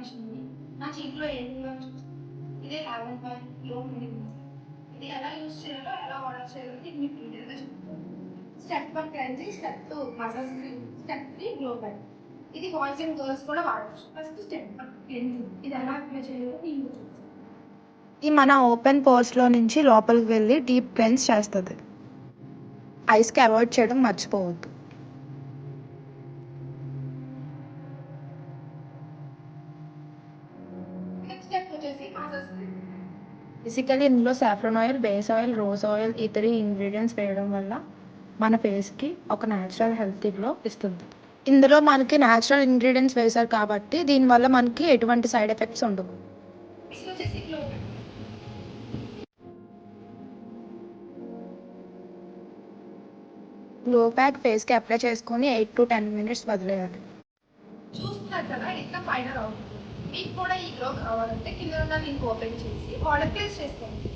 Information నా చీట్లో ఏదో ఇదే లాభం లో ఉండింది. ఇది ఎలా యూజ్ చేయాలో ఎలా ఆర్డర్ చేయాలో మీకు డీటెయిల్గా చెప్తాను. Step 1 cleansing, step 2 massage cream, step 3 glow back. ఇది బాయ్స్ అండ్ గర్ల్స్ కూడా వాడవచ్చు. ఫస్ట్ స్టెప్ 1 క్లెన్జింగ్, ఇది ఎలా అప్లై చేయాలో నేను చూస్తాను. ఇది మన ఓపెన్ పోర్స్లో నుంచి లోపలికి వెళ్ళి డీప్ క్లెన్స్ చేస్తుంది. ఐస్కి అవాయిడ్ చేయడం మర్చిపోవద్దు. నెక్స్ట్ స్టెప్ వచ్చేసి మసాజ్ క్రీమ్. బేసికలీ ఇందులో saffron oil, base oil, rose oil, ఈ 3 ఇంగ్రీడియంట్స్ వేయడం వల్ల మన ఫేస్కి ఒక న్యాచురల్ హెల్తీ గ్లో ఇస్తుంది. ఇందులో మనకి న్యాచురల్ ఇంగ్రీడియంట్స్ వేశారు కాబట్టి దీనివల్ల మనకి ఎటువంటి సైడ్ ఎఫెక్ట్స్ ఉండవు. నెక్స్ట్ వచ్చేసి గ్లో బ్యాక్. గ్లో ప్యాక్ ఫేస్కి అప్లై చేసుకొని 8 to 10 minutes వదిలేయాలి. చూస్తున్నారు కదా ఇట్లా ఫైనల్ అవుతుంది. మీకు కూడా ఈ గ్లో కావాలంటే కింద ఉన్న లింక్ ఓపెన్ చేసి ఆర్డర్ ప్లేస్ చేసుకోండి.